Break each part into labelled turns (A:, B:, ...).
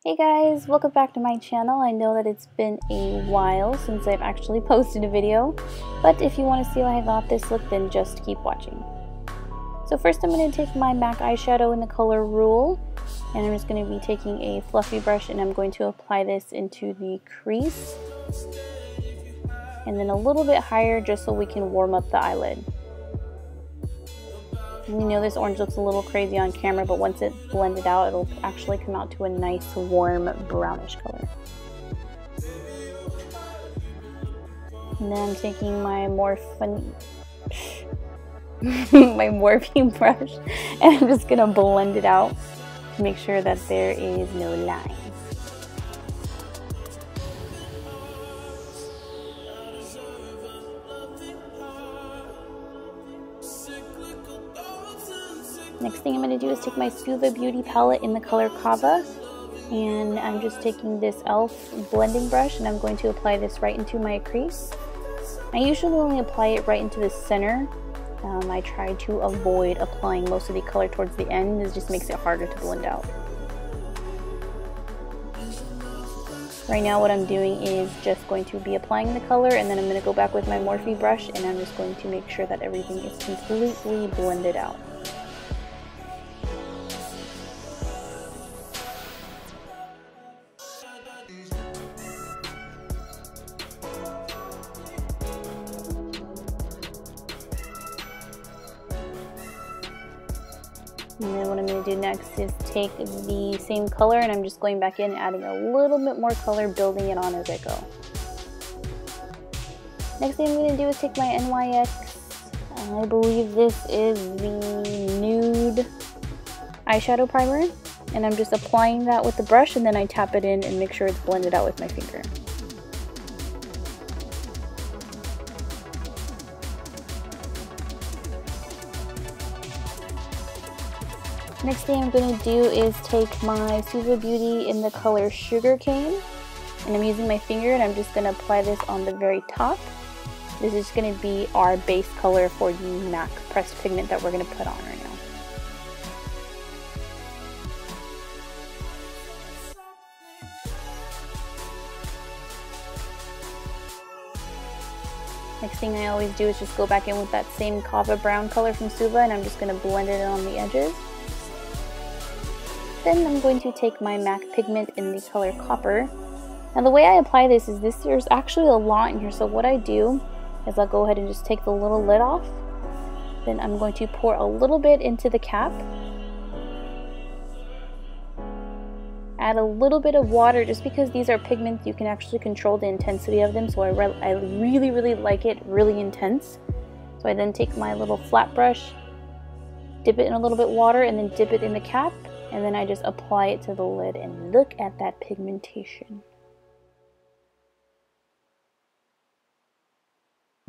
A: Hey guys, welcome back to my channel. I know that it's been a while since I've actually posted a video, but if you want to see how I got this look, then just keep watching. So first I'm going to take my MAC eyeshadow in the color Rule, and I'm just going to be taking a fluffy brush and I'm going to apply this into the crease, and then a little bit higher just so we can warm up the eyelid. You know, this orange looks a little crazy on camera, but once it's blended out, it'll actually come out to a nice warm brownish color. And then I'm taking my Morphine brush, and I'm just gonna blend it out to make sure that there is no line. Next thing I'm going to do is take my Suva Beauty palette in the color Kava, and I'm just taking this e.l.f. blending brush and I'm going to apply this right into my crease. I usually only apply it right into the center. I try to avoid applying most of the color towards the end. It just makes it harder to blend out. Right now what I'm doing is just going to be applying the color, and then I'm going to go back with my Morphe brush and I'm just going to make sure that everything is completely blended out. And then what I'm going to do next is take the same color and I'm just going back in, adding a little bit more color, building it on as I go. Next thing I'm going to do is take my NYX, I believe this is the nude eyeshadow primer, and I'm just applying that with the brush, and then I tap it in and make sure it's blended out with my finger. Next thing I'm going to do is take my Suva Beauty in the color Sugarcane, and I'm using my finger and I'm just going to apply this on the very top. This is going to be our base color for the MAC pressed pigment that we're going to put on right now. Next thing I always do is just go back in with that same Kava brown color from Suva, and I'm just going to blend it on the edges. Then I'm going to take my MAC pigment in the color Copper. Now the way I apply this is there's actually a lot in here, so what I do is I'll go ahead and just take the little lid off. Then I'm going to pour a little bit into the cap. Add a little bit of water, just because these are pigments, you can actually control the intensity of them, so I really like it really intense. So I then take my little flat brush, dip it in a little bit of water, and then dip it in the cap. And then I just apply it to the lid, and look at that pigmentation.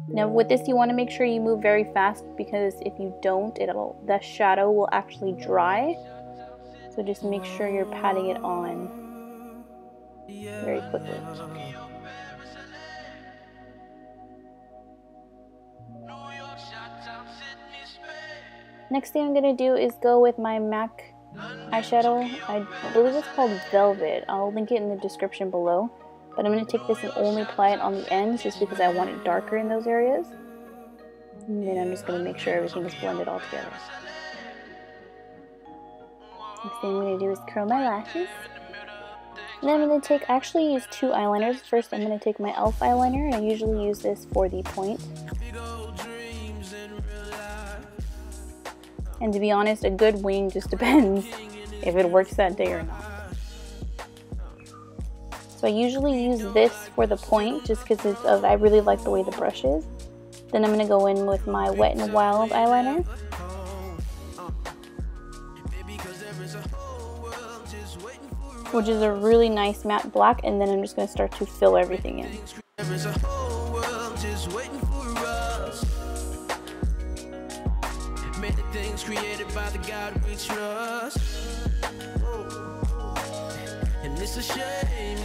A: Now with this, you want to make sure you move very fast, because if you don't, the shadow will actually dry. So just make sure you're patting it on very quickly. Next thing I'm going to do is go with my MAC eyeshadow. I believe it's called Velvet. I'll link it in the description below. But I'm going to take this and only apply it on the ends, just because I want it darker in those areas. And then I'm just going to make sure everything is blended all together. Next thing I'm going to do is curl my lashes. And then I'm going to actually use two eyeliners. First I'm going to take my e.l.f. eyeliner, and I usually use this for the point. And to be honest, a good wing just depends if it works that day or not. So I usually use this for the point, just because I really like the way the brush is. Then I'm going to go in with my Wet n Wild eyeliner. Which is a really nice matte black, and then I'm just going to start to fill everything in.
B: Created by the God we trust. And it's a shame,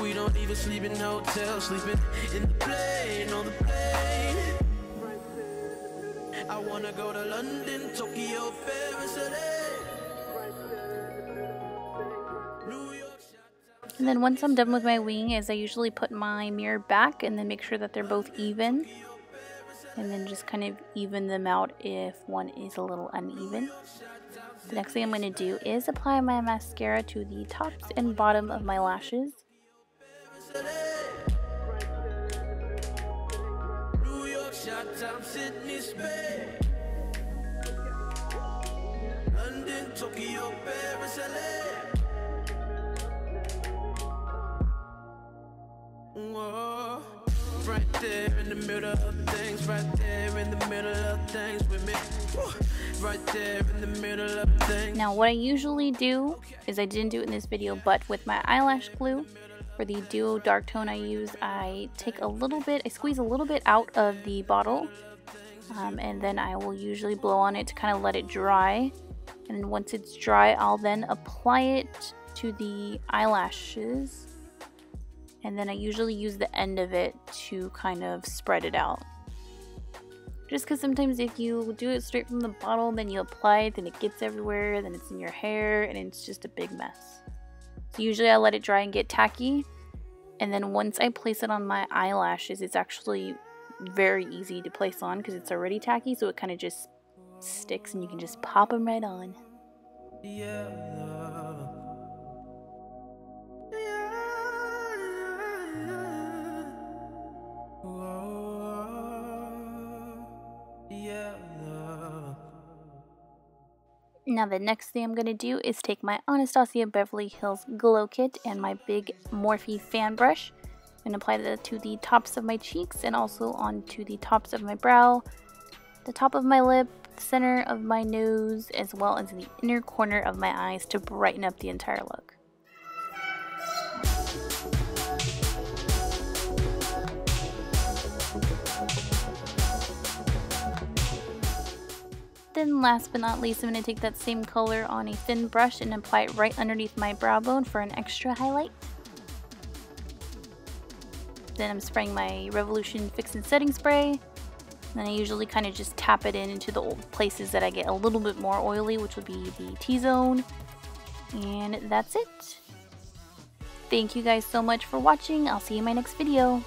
B: we don't even sleep in hotels, sleeping in the plane, on the plane. I wanna go to London, Tokyo, Paris, LA.
A: And then once I'm done with my wing, I usually put my mirror back and then make sure that they're both even. And then just kind of even them out if one is a little uneven. The next thing I'm going to do is apply my mascara to the tops and bottom of my lashes.
B: London, Tokyo, Paris, whoa. Right there in the middle of things, right there in the middle of things with me. Right there in the middle of things.
A: Now what I usually do is, I didn't do it in this video, but with my eyelash glue for the duo dark tone I use, I take a little bit, I squeeze a little bit out of the bottle, and then I will usually blow on it to kind of let it dry. And then once it's dry, I'll then apply it to the eyelashes. And then I usually use the end of it to kind of spread it out. Just because sometimes if you do it straight from the bottle, then you apply it, then it gets everywhere, then it's in your hair, and it's just a big mess. So usually I let it dry and get tacky. And then once I place it on my eyelashes, it's actually very easy to place on because it's already tacky, so it kind of just sticks and you can just pop them right on.
B: Yeah.
A: Now the next thing I'm going to do is take my Anastasia Beverly Hills Glow Kit and my big Morphe fan brush and apply that to the tops of my cheeks and also onto the tops of my brow, the top of my lip, the center of my nose, as well as the inner corner of my eyes to brighten up the entire look. Then last but not least, I'm going to take that same color on a thin brush and apply it right underneath my brow bone for an extra highlight. Then I'm spraying my Revolution Fix and Setting Spray. Then I usually kind of just tap it into the places that I get a little bit more oily, which would be the T-zone. And that's it. Thank you guys so much for watching. I'll see you in my next video.